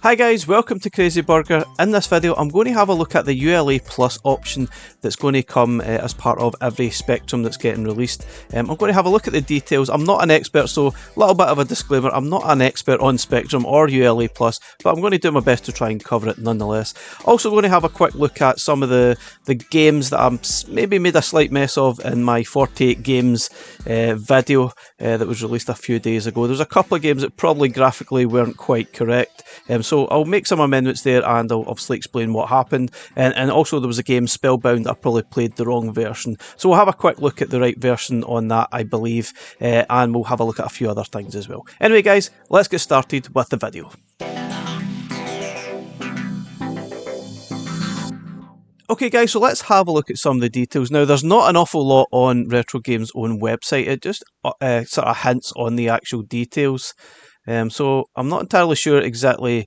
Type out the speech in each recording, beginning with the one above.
Hi guys, welcome to Crazy Burger. In this video I'm going to have a look at the ULAplus option that's going to come as part of every Spectrum that's getting released. I'm going to have a look at the details. I'm not an expert, so a little bit of a disclaimer, I'm not an expert on Spectrum or ULAplus, but I'm going to do my best to try and cover it nonetheless. Also going to have a quick look at some of the games that I'm maybe made a slight mess of in my 48 games video that was released a few days ago. There's a couple of games that probably graphically weren't quite correct. So I'll make some amendments there and I'll obviously explain what happened. And also there was a game, Spellbound, I probably played the wrong version. So we'll have a quick look at the right version on that, I believe, and we'll have a look at a few other things as well. Anyway guys, let's get started with the video. Okay guys, so let's have a look at some of the details. Now there's not an awful lot on Retro Game's own website, it just sort of hints on the actual details. So I'm not entirely sure exactly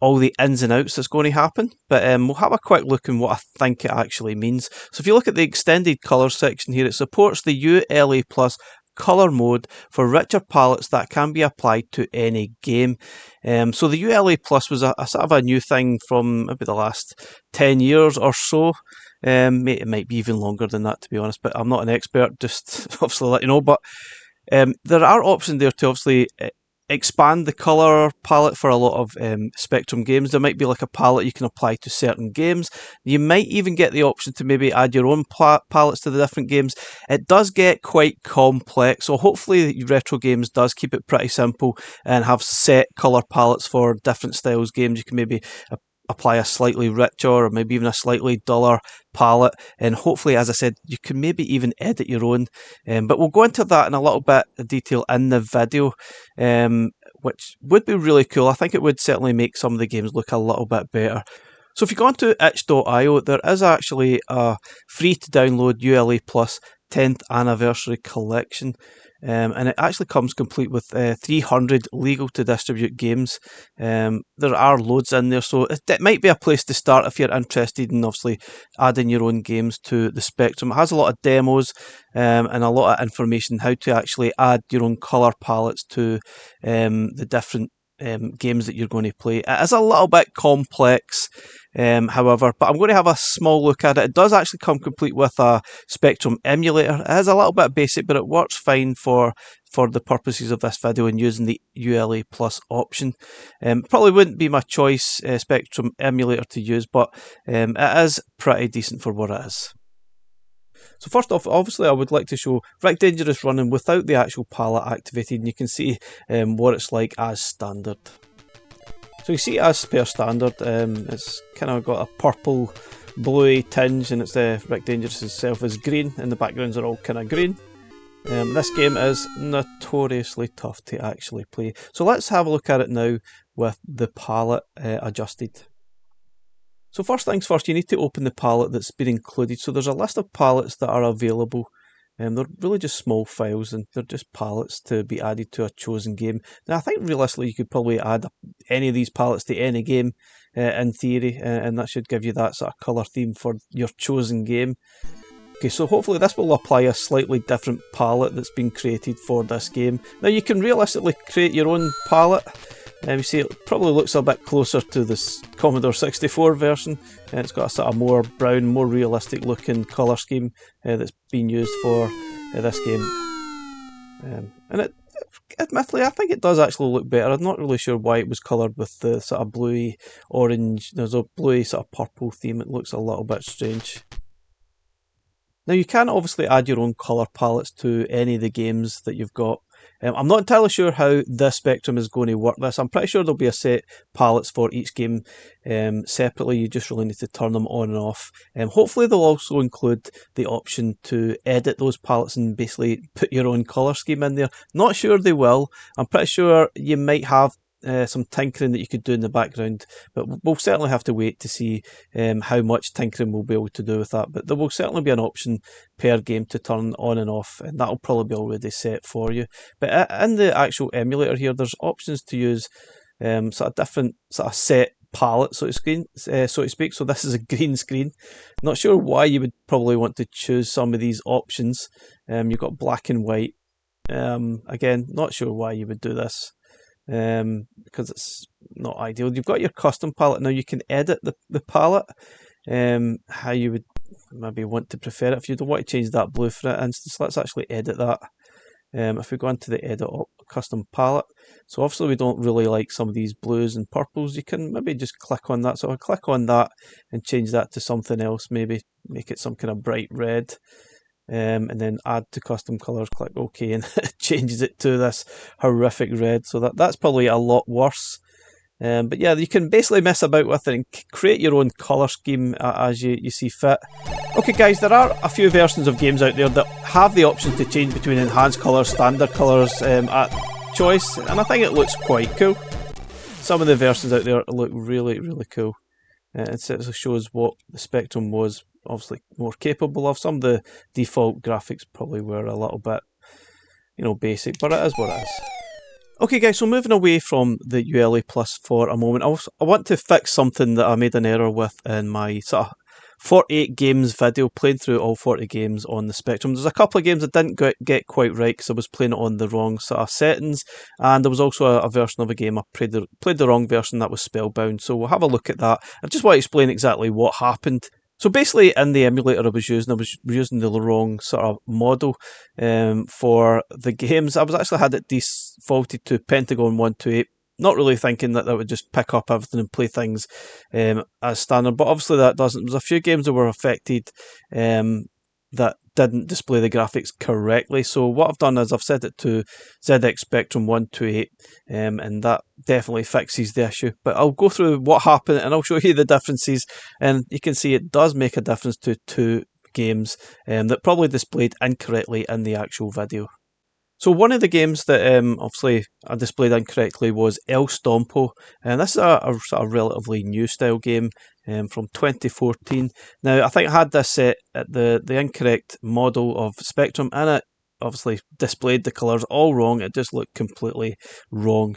all the ins and outs that's going to happen, but we'll have a quick look at what I think it actually means. So if you look at the extended colours section here, it supports the ULAplus colour mode for richer palettes that can be applied to any game. So the ULAplus was a sort of a new thing from maybe the last 10 years or so. It might be even longer than that, to be honest, but I'm not an expert, just obviously let you know. But there are options there to obviously expand the colour palette for a lot of Spectrum games. There might be like a palette you can apply to certain games. You might even get the option to maybe add your own palettes to the different games. It does get quite complex, so hopefully Retro Games does keep it pretty simple and have set colour palettes for different styles games. You can maybe apply a slightly richer or maybe even a slightly duller palette, and hopefully, as I said, you can maybe even edit your own, but we'll go into that in a little bit of detail in the video, which would be really cool. I think it would certainly make some of the games look a little bit better. So if you go onto itch.io, there is actually a free to download ULAplus 10th anniversary collection, and it actually comes complete with 300 legal to distribute games. There are loads in there, so it might be a place to start if you're interested in obviously adding your own games to the Spectrum. It has a lot of demos and a lot of information how to actually add your own colour palettes to the different games that you're going to play. It is a little bit complex, however, but I'm going to have a small look at it. It does actually come complete with a Spectrum emulator. It is a little bit basic, but it works fine for the purposes of this video and using the ULAplus option. Probably wouldn't be my choice Spectrum emulator to use, but it is pretty decent for what it is. So first off, obviously I would like to show Rick Dangerous running without the actual palette activated, and you can see what it's like as standard. So you see as per standard, it's kind of got a purple bluey tinge, and it's Rick Dangerous himself is green and the backgrounds are all kind of green. This game is notoriously tough to actually play. So let's have a look at it now with the palette adjusted. So first things first, you need to open the palette that's been included. So there's a list of palettes that are available. They're really just small files and they're just palettes to be added to a chosen game. Now I think realistically you could probably add any of these palettes to any game in theory, and that should give you that sort of colour theme for your chosen game. Okay, so hopefully this will apply a slightly different palette that's been created for this game. Now you can realistically create your own palette. You see it probably looks a bit closer to this Commodore 64 version, and it's got a sort of more brown, more realistic looking colour scheme that's been used for this game. And admittedly, I think it does actually look better. I'm not really sure why it was coloured with the sort of bluey orange, there's a bluey sort of purple theme. It looks a little bit strange. Now you can obviously add your own colour palettes to any of the games that you've got. I'm not entirely sure how this Spectrum is going to work this. I'm pretty sure there'll be a set palettes for each game separately. You just really need to turn them on and off. Hopefully they'll also include the option to edit those palettes and basically put your own colour scheme in there. Not sure they will. I'm pretty sure you might have some tinkering that you could do in the background, but we'll certainly have to wait to see how much tinkering we'll be able to do with that. But there will certainly be an option per game to turn on and off, and that'll probably be already set for you. But in the actual emulator here, there's options to use sort of different sort of set palette, so to speak. So this is a green screen. Not sure why you would probably want to choose some of these options. You've got black and white. Again, not sure why you would do this. because it's not ideal. You've got your custom palette now. You can edit the palette how you would maybe want to prefer it. If you don't want to change that blue for instance, let's actually edit that. If we go into the edit custom palette, so obviously we don't really like some of these blues and purples, you can maybe just click on that. So I'll click on that and change that to something else, maybe make it some kind of bright red, and then add to custom colors, click OK, and it changes it to this horrific red. So that's probably a lot worse. But yeah, you can basically mess about with it and create your own colour scheme as you see fit. Okay guys, there are a few versions of games out there that have the option to change between enhanced colours, standard colours at choice, and I think it looks quite cool. Some of the versions out there look really, really cool. It shows what the Spectrum was obviously more capable of. Some of the default graphics probably were a little bit, basic, but it is what it is. Okay guys, so moving away from the ULAplus for a moment, I want to fix something that I made an error with in my sort of 48 games video, playing through all 40 games on the Spectrum. There's a couple of games I didn't get quite right because I was playing it on the wrong sort of settings, and there was also a version of a game I played the wrong version, that was Spellbound. So we'll have a look at that. I just want to explain exactly what happened. So basically, in the emulator I was using the wrong sort of model for the games. I actually had it defaulted to Pentagon 128, not really thinking that would just pick up everything and play things as standard, but obviously that doesn't. There's a few games that were affected that didn't display the graphics correctly. So what I've done is I've set it to ZX Spectrum 128, and that definitely fixes the issue. But I'll go through what happened and I'll show you the differences, and you can see it does make a difference to two games that probably displayed incorrectly in the actual video. So one of the games that obviously I displayed incorrectly was El Stompo, and this is a sort of relatively new style game from 2014. Now I think I had this set at the incorrect model of Spectrum, and it obviously displayed the colours all wrong. It just looked completely wrong.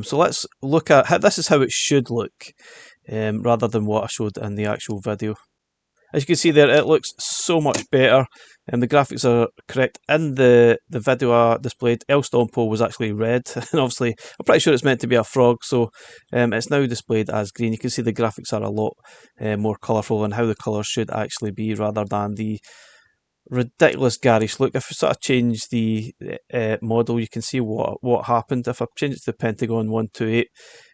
So let's look at how this is how it should look, rather than what I showed in the actual video. As you can see there, it looks so much better, and the graphics are correct. In the video I displayed, El Stompo was actually red, and obviously I'm pretty sure it's meant to be a frog, so it's now displayed as green. You can see the graphics are a lot more colourful and how the colours should actually be, rather than the ridiculous garish look. If I sort of change the model, you can see what happened. If I change it to Pentagon 128,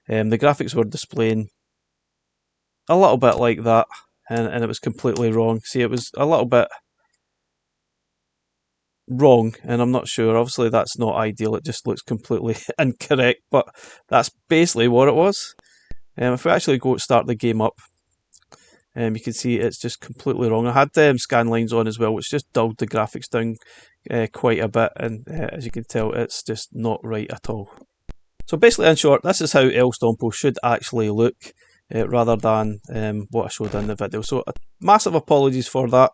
the graphics were displaying a little bit like that. And it was completely wrong. See, it was a little bit wrong, and I'm not sure. Obviously, that's not ideal. It just looks completely incorrect, but that's basically what it was. If we actually go start the game up, you can see it's just completely wrong. I had scan lines on as well, which just dulled the graphics down quite a bit, and as you can tell, it's just not right at all. So basically, in short, this is how El Stompo should actually look, rather than what I showed in the video. So massive apologies for that.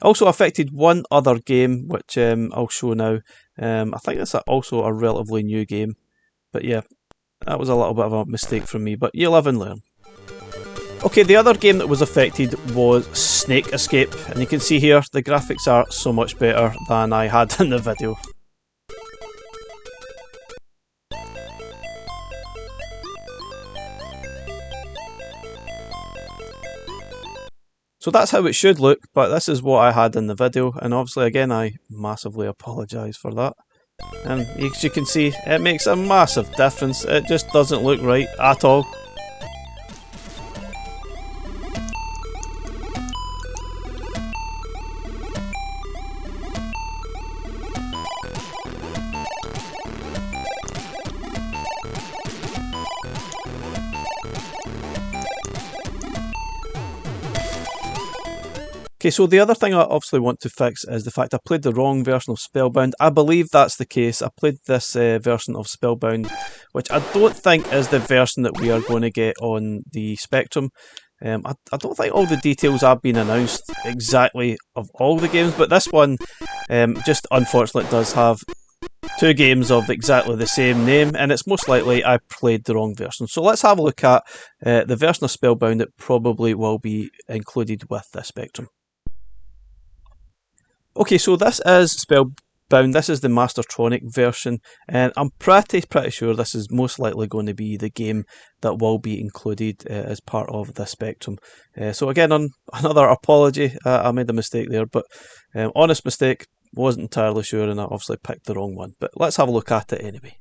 Also affected one other game, which I'll show now. I think it's also a relatively new game, but yeah, that was a little bit of a mistake from me, but you live and learn. Okay, the other game that was affected was Snake Escape, and you can see here the graphics are so much better than I had in the video. So that's how it should look, but this is what I had in the video, and obviously again I massively apologise for that. And as you can see, it makes a massive difference. It just doesn't look right at all. Okay, so the other thing I obviously want to fix is the fact I played the wrong version of Spellbound. I believe that's the case. I played this version of Spellbound, which I don't think is the version that we are going to get on the Spectrum. I don't think all the details have been announced exactly of all the games, but this one just unfortunately does have two games of exactly the same name, and it's most likely I played the wrong version. So let's have a look at the version of Spellbound that probably will be included with the Spectrum. Okay, so this is bound. This is the Mastertronic version, and I'm pretty sure this is most likely going to be the game that will be included as part of the Spectrum. So again, on another apology, I made a mistake there, but honest mistake, wasn't entirely sure, and I obviously picked the wrong one. But let's have a look at it anyway.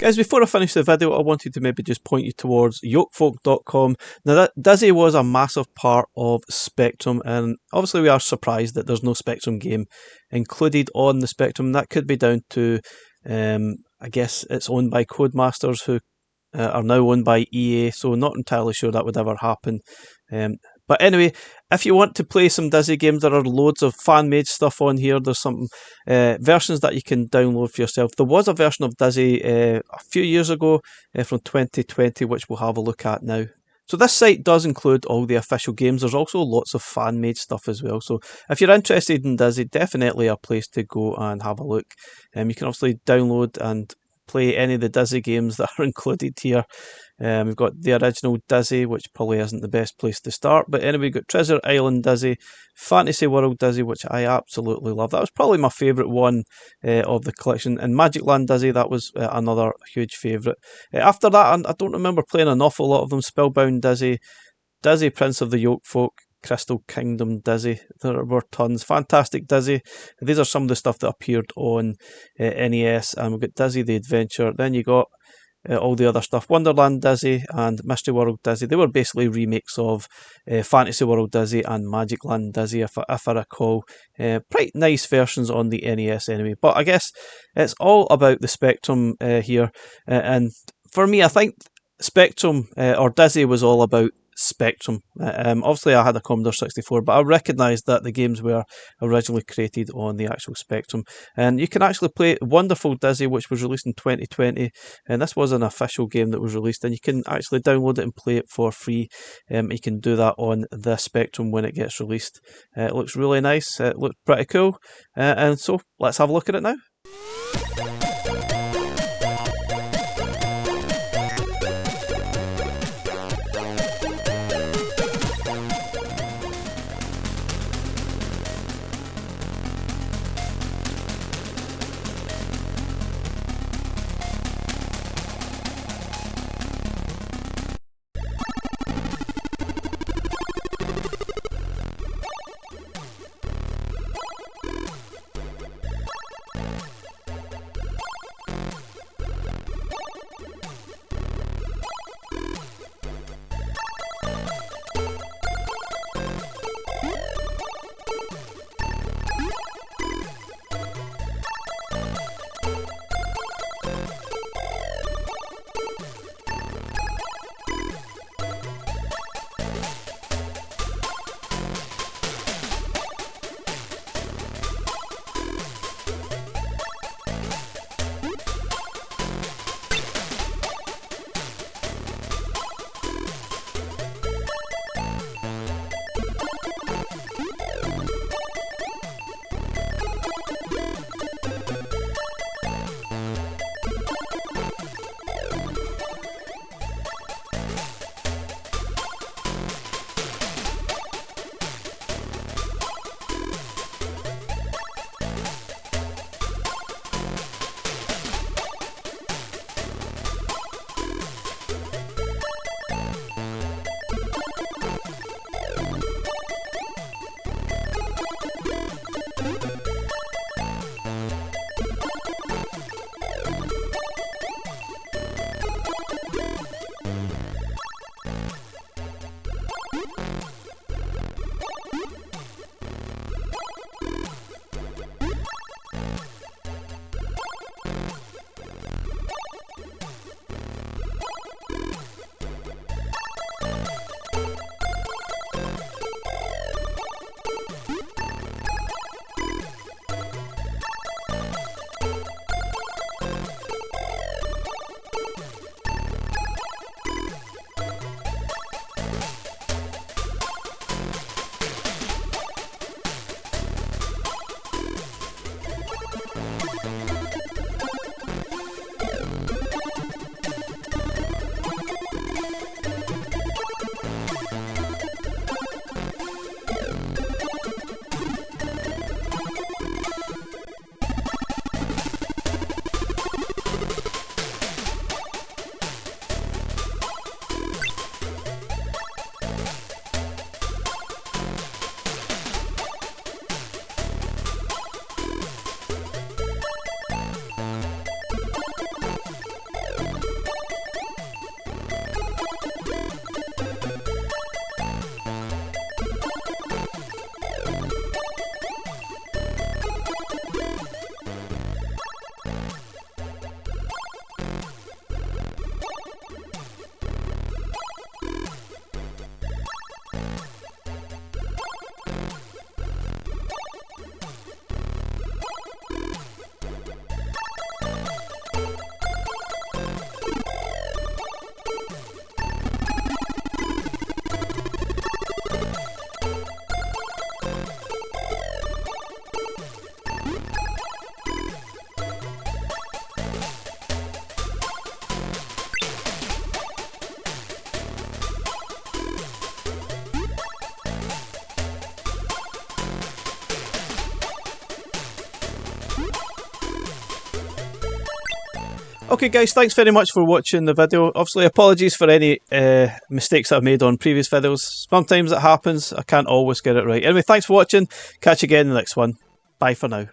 Guys, before I finish the video, I wanted to maybe just point you towards yokefolk.com. Now, that Dizzy was a massive part of Spectrum, and obviously we are surprised that there's no Spectrum game included on the Spectrum. That could be down to, I guess it's owned by Codemasters, who are now owned by EA, so not entirely sure that would ever happen. But anyway, if you want to play some Dizzy games, there are loads of fan-made stuff on here. There's some versions that you can download for yourself. There was a version of Dizzy a few years ago from 2020, which we'll have a look at now. So this site does include all the official games. There's also lots of fan-made stuff as well. So if you're interested in Dizzy, definitely a place to go and have a look. You can obviously download and play any of the Dizzy games that are included here. We've got the original Dizzy, which probably isn't the best place to start, but anyway, we've got Treasure Island Dizzy, Fantasy World Dizzy, which I absolutely love. That was probably my favourite one of the collection, and Magic Land Dizzy, that was another huge favourite. After that, I don't remember playing an awful lot of them. Spellbound Dizzy, Dizzy Prince of the Yokefolk, Crystal Kingdom Dizzy, there were tons. Fantastic Dizzy, these are some of the stuff that appeared on NES, and we've got Dizzy the Adventure. Then you got all the other stuff, Wonderland Dizzy and Mystery World Dizzy. They were basically remakes of Fantasy World Dizzy and Magic Land Dizzy, if I recall. Pretty nice versions on the NES anyway, but I guess it's all about the Spectrum here, and for me, I think Spectrum, or Dizzy, was all about Spectrum. Obviously I had a Commodore 64, but I recognised that the games were originally created on the actual Spectrum, and you can actually play Wonderful Dizzy, which was released in 2020, and this was an official game that was released, and you can actually download it and play it for free. You can do that on the Spectrum when it gets released. It looks really nice, it looks pretty cool, and so let's have a look at it now. Okay guys, thanks very much for watching the video. Obviously apologies for any mistakes that I've made on previous videos. Sometimes it happens, I can't always get it right. Anyway, thanks for watching, catch you again in the next one. Bye for now.